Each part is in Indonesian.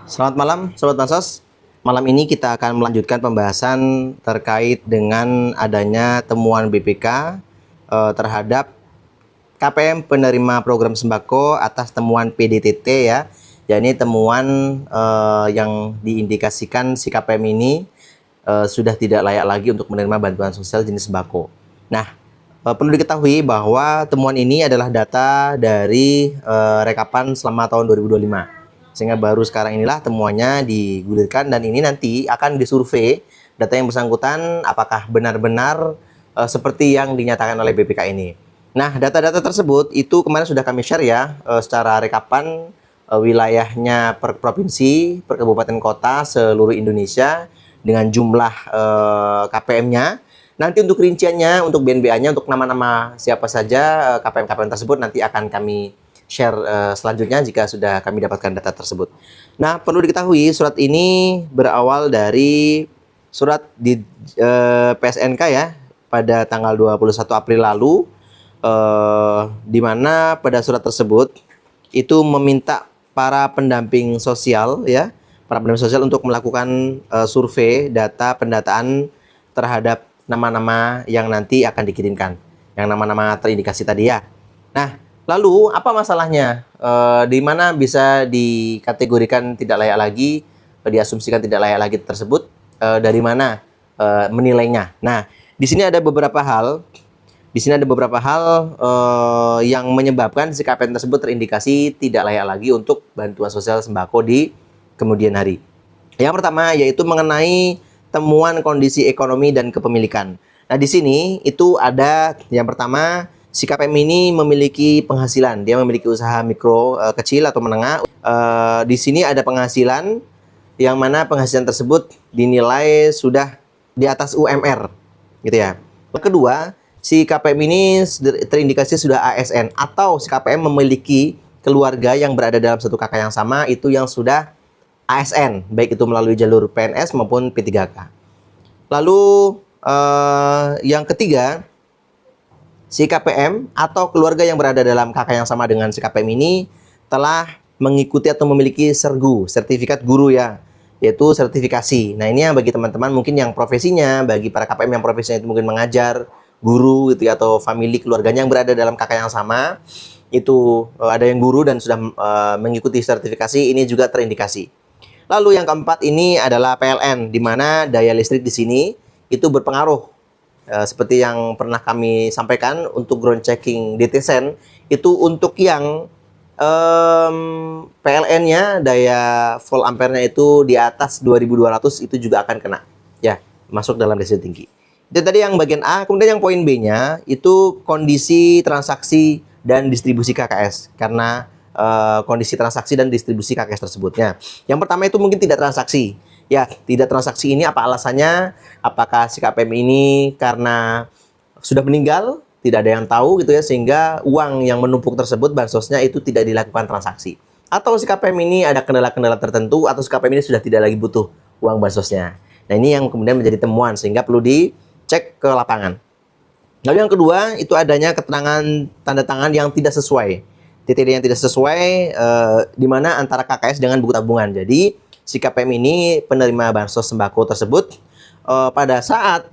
Selamat malam, Sobat Bansos. Malam ini kita akan melanjutkan pembahasan terkait dengan adanya temuan BPK terhadap KPM penerima program sembako atas temuan PDTT ya. Jadi temuan yang diindikasikan si KPM ini sudah tidak layak lagi untuk menerima bantuan sosial jenis sembako. Nah, perlu diketahui bahwa temuan ini adalah data dari rekapan selama tahun 2025. Sehingga baru sekarang inilah temuannya digulirkan dan ini nanti akan disurvei data yang bersangkutan apakah benar-benar seperti yang dinyatakan oleh BPK ini. Nah, data-data tersebut itu kemarin sudah kami share ya secara rekapan wilayahnya per provinsi, per kabupaten kota seluruh Indonesia dengan jumlah KPM-nya. Nanti untuk rinciannya, untuk BNBA-nya, untuk nama-nama siapa saja KPM-KPM tersebut nanti akan kami share selanjutnya jika sudah kami dapatkan data tersebut. Nah, perlu diketahui surat ini berawal dari surat di PSNK ya pada tanggal 21 April lalu, di mana pada surat tersebut itu meminta para pendamping sosial ya, para pendamping sosial untuk melakukan survei data pendataan terhadap nama-nama yang nanti akan dikirimkan, yang nama-nama terindikasi tadi ya. Nah, lalu apa masalahnya? Di mana bisa dikategorikan tidak layak lagi, diasumsikan tidak layak lagi tersebut? Dari mana menilainya? Nah, di sini ada beberapa hal. Di sini ada beberapa hal yang menyebabkan si KPM tersebut terindikasi tidak layak lagi untuk bantuan sosial sembako di kemudian hari. Yang pertama yaitu mengenai temuan kondisi ekonomi dan kepemilikan. Nah, di sini itu ada yang pertama, si KPM ini memiliki penghasilan, dia memiliki usaha mikro kecil atau menengah. Di sini ada penghasilan yang mana penghasilan tersebut dinilai sudah di atas UMR, gitu ya. Kedua, si KPM ini terindikasi sudah ASN atau si KPM memiliki keluarga yang berada dalam satu kakak yang sama itu yang sudah ASN, baik itu melalui jalur PNS maupun P3K. Lalu yang ketiga, si KPM atau keluarga yang berada dalam kakak yang sama dengan si KPM ini telah mengikuti atau memiliki sertifikat guru ya, yaitu sertifikasi. Nah, ini yang bagi teman-teman mungkin yang profesinya, bagi para KPM yang profesinya itu mungkin mengajar, guru gitu ya, atau family keluarganya yang berada dalam kakak yang sama, itu ada yang guru dan sudah mengikuti sertifikasi, ini juga terindikasi. Lalu yang keempat ini adalah PLN, di mana daya listrik di sini itu berpengaruh. Seperti yang pernah kami sampaikan untuk ground checking DTSEN, itu untuk yang PLN-nya daya volt ampere-nya itu di atas 2200 itu juga akan kena. Ya, masuk dalam resiko tinggi. Itu tadi yang bagian A, kemudian yang poin B-nya itu kondisi transaksi dan distribusi KKS. Karena kondisi transaksi dan distribusi KKS tersebutnya. Yang pertama itu mungkin tidak transaksi. Ya, tidak transaksi ini apa alasannya? Apakah si KPM ini karena sudah meninggal, tidak ada yang tahu gitu ya, sehingga uang yang menumpuk tersebut bansosnya itu tidak dilakukan transaksi. Atau si KPM ini ada kendala-kendala tertentu, atau si KPM ini sudah tidak lagi butuh uang bansosnya. Nah, ini yang kemudian menjadi temuan sehingga perlu dicek ke lapangan. Lalu yang kedua itu adanya keterangan tanda tangan yang tidak sesuai. TTD yang tidak sesuai di mana antara KKS dengan buku tabungan. Jadi si KPM ini penerima bansos sembako tersebut pada saat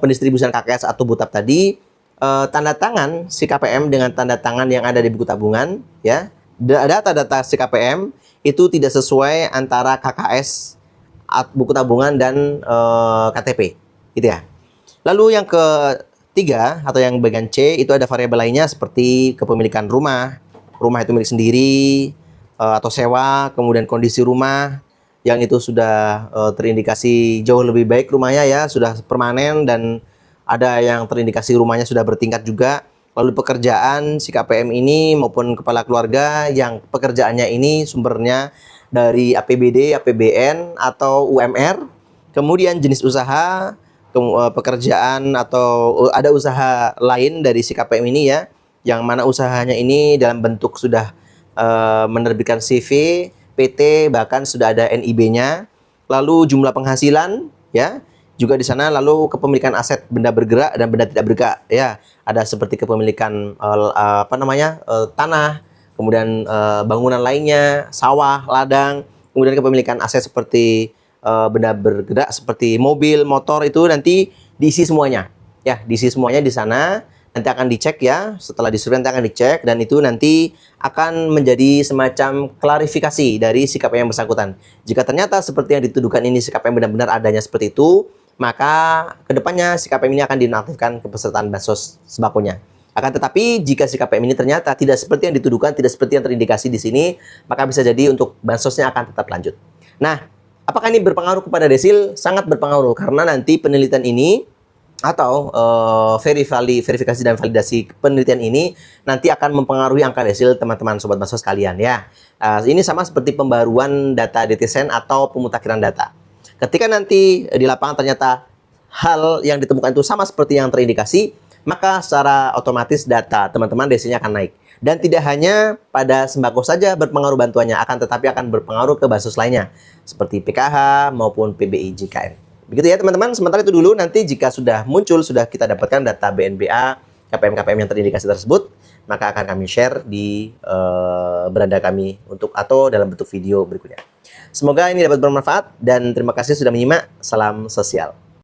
pendistribusian KKS atau butab tadi tanda tangan si KPM dengan tanda tangan yang ada di buku tabungan ya. Data-data si KPM itu tidak sesuai antara KKS buku tabungan dan KTP gitu ya. Lalu yang ketiga atau yang bagian C itu ada variabel lainnya seperti kepemilikan rumah itu milik sendiri atau sewa, kemudian kondisi rumah yang itu sudah terindikasi jauh lebih baik rumahnya ya, sudah permanen dan ada yang terindikasi rumahnya sudah bertingkat juga. Lalu pekerjaan si KPM ini maupun kepala keluarga yang pekerjaannya ini sumbernya dari APBD, APBN atau UMR, kemudian jenis usaha, pekerjaan atau ada usaha lain dari si KPM ini ya, yang mana usahanya ini dalam bentuk sudah menerbitkan CV, PT, bahkan sudah ada NIB-nya. Lalu jumlah penghasilan ya, juga di sana. Lalu kepemilikan aset benda bergerak dan benda tidak bergerak ya, ada seperti kepemilikan tanah, kemudian bangunan lainnya, sawah, ladang, kemudian kepemilikan aset seperti benda bergerak seperti mobil, motor itu nanti diisi semuanya. Ya, diisi semuanya di sana. Nanti akan dicek ya, setelah disurvei nanti akan dicek dan itu nanti akan menjadi semacam klarifikasi dari sikap yang bersangkutan. Jika ternyata seperti yang dituduhkan ini sikap yang benar-benar adanya seperti itu, maka kedepannya sikap ini akan dinonaktifkan kepesertaan bansos sembakonya. Akan tetapi jika sikap ini ternyata tidak seperti yang dituduhkan, tidak seperti yang terindikasi di sini, maka bisa jadi untuk bansosnya akan tetap lanjut. Nah, apakah ini berpengaruh kepada Desil? Sangat berpengaruh karena nanti penelitian ini atau verifikasi dan validasi penelitian ini nanti akan mempengaruhi angka Desil teman-teman sobat bansos kalian ya. Ini sama seperti pembaruan data DTSEN atau pemutakhiran data. Ketika nanti di lapangan ternyata hal yang ditemukan itu sama seperti yang terindikasi, maka secara otomatis data teman-teman Desilnya akan naik. Dan tidak hanya pada sembako saja berpengaruh bantuannya, akan tetapi akan berpengaruh ke bansos lainnya seperti PKH maupun PBI JKN. Begitu ya teman-teman, sementara itu dulu, nanti jika sudah muncul, sudah kita dapatkan data BNBA, KPM-KPM yang terindikasi tersebut, maka akan kami share di beranda kami atau dalam bentuk video berikutnya. Semoga ini dapat bermanfaat dan terima kasih sudah menyimak. Salam sosial.